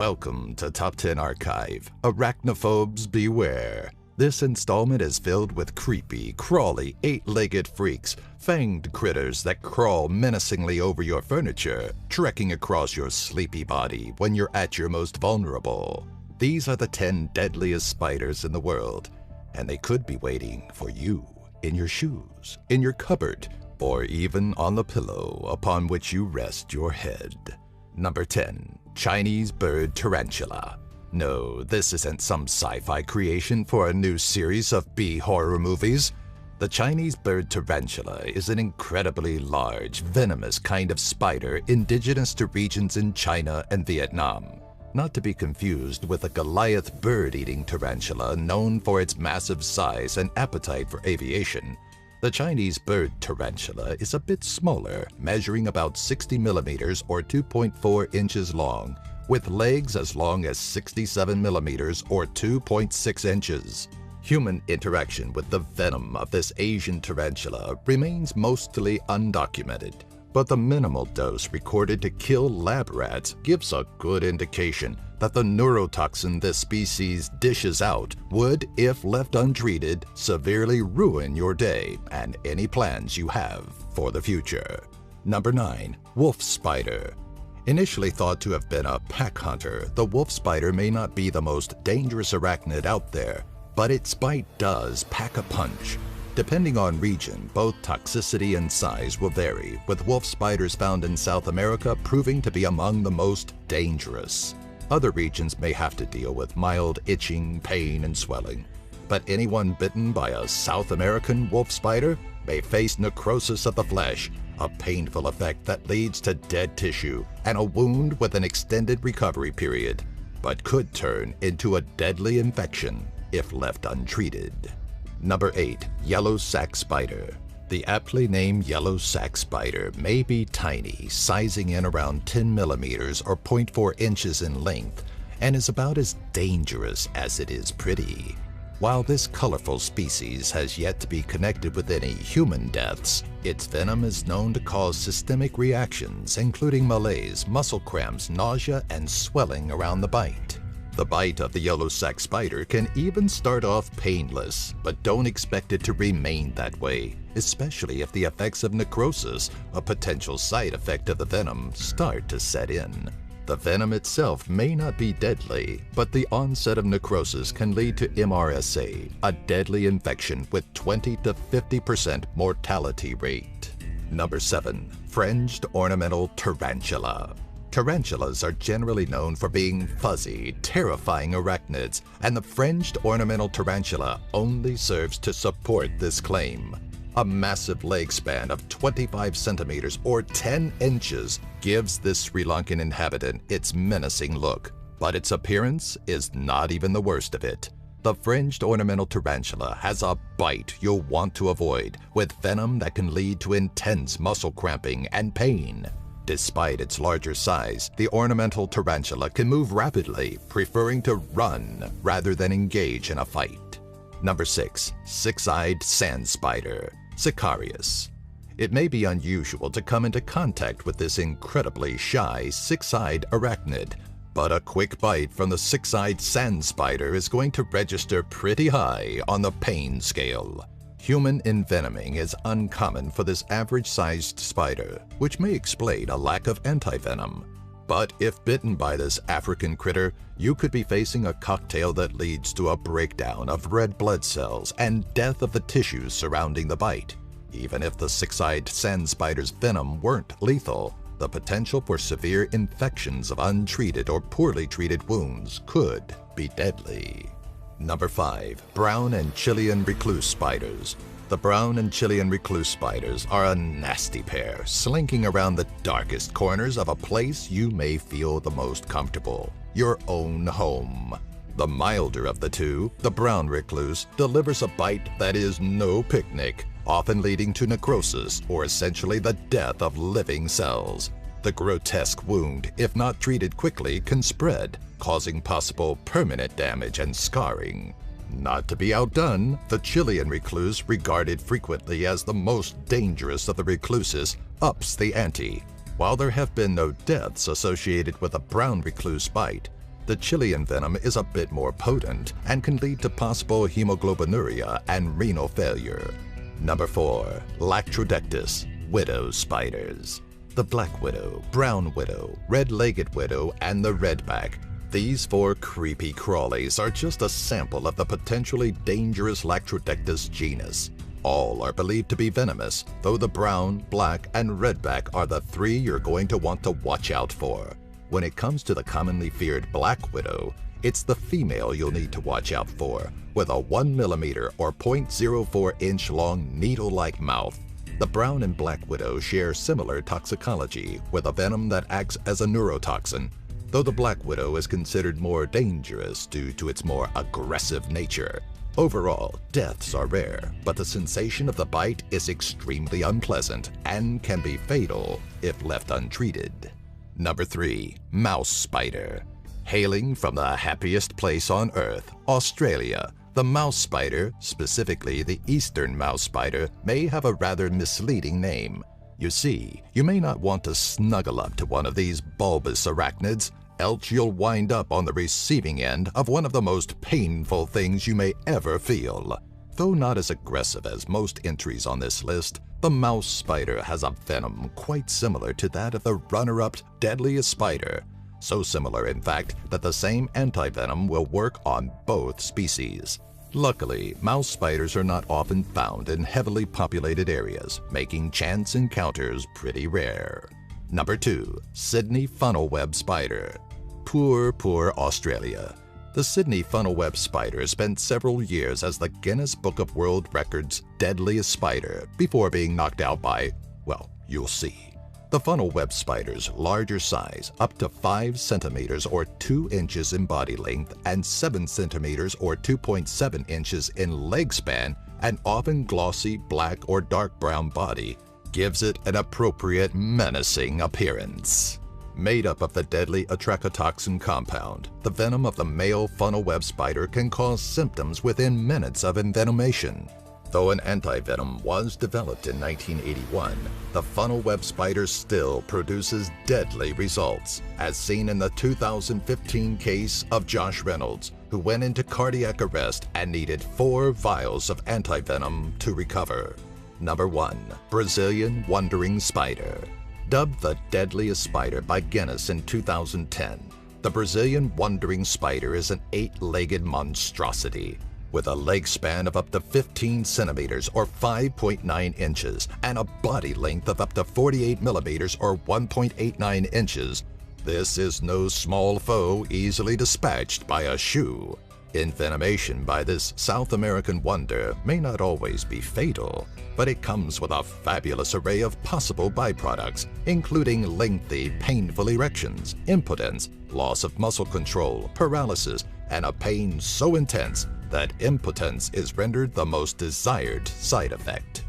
Welcome to Top 10 Archive. Arachnophobes beware. This installment is filled with creepy, crawly, eight-legged freaks, fanged critters that crawl menacingly over your furniture, trekking across your sleepy body when you're at your most vulnerable. These are the 10 deadliest spiders in the world, and they could be waiting for you in your shoes, in your cupboard, or even on the pillow upon which you rest your head. Number 10. Chinese bird tarantula. No, this isn't some sci-fi creation for a new series of B-horror movies. The Chinese bird tarantula is an incredibly large, venomous kind of spider indigenous to regions in China and Vietnam. Not to be confused with the Goliath bird-eating tarantula known for its massive size and appetite for aviation. The Chinese bird tarantula is a bit smaller, measuring about 60 millimeters or 2.4 inches long, with legs as long as 67 millimeters or 2.6 inches. Human interaction with the venom of this Asian tarantula remains mostly undocumented, but the minimal dose recorded to kill lab rats gives a good indication that the neurotoxin this species dishes out would, if left untreated, severely ruin your day and any plans you have for the future. Number 9. Wolf spider. Initially thought to have been a pack hunter, the wolf spider may not be the most dangerous arachnid out there, but its bite does pack a punch. Depending on region, both toxicity and size will vary, with wolf spiders found in South America proving to be among the most dangerous. Other regions may have to deal with mild itching, pain, and swelling, but anyone bitten by a South American wolf spider may face necrosis of the flesh, a painful effect that leads to dead tissue and a wound with an extended recovery period, but could turn into a deadly infection if left untreated. Number 8. Yellow sac spider. The aptly named yellow sac spider may be tiny, sizing in around 10 millimeters or 0.4 inches in length, and is about as dangerous as it is pretty. While this colorful species has yet to be connected with any human deaths, its venom is known to cause systemic reactions, including malaise, muscle cramps, nausea, and swelling around the bite. The bite of the yellow sac spider can even start off painless, but don't expect it to remain that way, especially if the effects of necrosis, a potential side effect of the venom, start to set in. The venom itself may not be deadly, but the onset of necrosis can lead to MRSA, a deadly infection with 20 to 50% mortality rate. Number 7. Fringed ornamental tarantula. Tarantulas are generally known for being fuzzy, terrifying arachnids, and the fringed ornamental tarantula only serves to support this claim. A massive leg span of 25 centimeters or 10 inches gives this Sri Lankan inhabitant its menacing look, but its appearance is not even the worst of it. The fringed ornamental tarantula has a bite you'll want to avoid, with venom that can lead to intense muscle cramping and pain. Despite its larger size, the ornamental tarantula can move rapidly, preferring to run rather than engage in a fight. Number 6. Six-eyed sand spider, Sicarius. It may be unusual to come into contact with this incredibly shy six-eyed arachnid, but a quick bite from the six-eyed sand spider is going to register pretty high on the pain scale. Human envenoming is uncommon for this average-sized spider, which may explain a lack of antivenom. But if bitten by this African critter, you could be facing a cocktail that leads to a breakdown of red blood cells and death of the tissues surrounding the bite. Even if the six-eyed sand spider's venom weren't lethal, the potential for severe infections of untreated or poorly treated wounds could be deadly. Number 5. Brown and Chilean recluse spiders. The brown and Chilean recluse spiders are a nasty pair, slinking around the darkest corners of a place you may feel the most comfortable, your own home. The milder of the two, the brown recluse, delivers a bite that is no picnic, often leading to necrosis or essentially the death of living cells. The grotesque wound, if not treated quickly, can spread, causing possible permanent damage and scarring. Not to be outdone, the Chilean recluse, regarded frequently as the most dangerous of the recluses, ups the ante. While there have been no deaths associated with a brown recluse bite, the Chilean venom is a bit more potent and can lead to possible hemoglobinuria and renal failure. Number 4. Lactrodectus, widow spiders. The black widow, brown widow, red-legged widow, and the redback. These 4 creepy crawlies are just a sample of the potentially dangerous Lactrodectus genus. All are believed to be venomous, though the brown, black, and redback are the 3 you're going to want to watch out for. When it comes to the commonly feared black widow, it's the female you'll need to watch out for, with a 1 mm or 0.04 inch long needle-like mouth. The brown and black widow share similar toxicology, with a venom that acts as a neurotoxin, though the black widow is considered more dangerous due to its more aggressive nature. Overall, deaths are rare, but the sensation of the bite is extremely unpleasant and can be fatal if left untreated. Number 3. Mouse spider. Hailing from the happiest place on Earth, Australia, the mouse spider, specifically the eastern mouse spider, may have a rather misleading name. You see, you may not want to snuggle up to one of these bulbous arachnids, else you'll wind up on the receiving end of one of the most painful things you may ever feel. Though not as aggressive as most entries on this list, the mouse spider has a venom quite similar to that of the runner-up Deadliest spider. So similar, in fact, that the same antivenom will work on both species. Luckily, mouse spiders are not often found in heavily populated areas, making chance encounters pretty rare. Number 2. Sydney funnel-web spider. Poor Australia. The Sydney funnel-web spider spent several years as the Guinness Book of World Records deadliest spider before being knocked out by, well, you'll see. The funnel-web spider's larger size, up to 5 centimeters or 2 inches in body length and 7 centimeters or 2.7 inches in leg span, and often glossy black or dark brown body, gives it an appropriate menacing appearance. Made up of the deadly atrachotoxin compound, the venom of the male funnel-web spider can cause symptoms within minutes of envenomation. Though an antivenom was developed in 1981, the funnel-web spider still produces deadly results, as seen in the 2015 case of Josh Reynolds, who went into cardiac arrest and needed 4 vials of antivenom to recover. Number 1. Brazilian wandering spider. Dubbed the deadliest spider by Guinness in 2010, the Brazilian wandering spider is an 8-legged monstrosity with a leg span of up to 15 centimeters or 5.9 inches and a body length of up to 48 millimeters or 1.89 inches. This is no small foe easily dispatched by a shoe. Envenomation by this South American wonder may not always be fatal, but it comes with a fabulous array of possible byproducts, including lengthy, painful erections, impotence, loss of muscle control, paralysis, and a pain so intense that impotence is rendered the most desired side effect.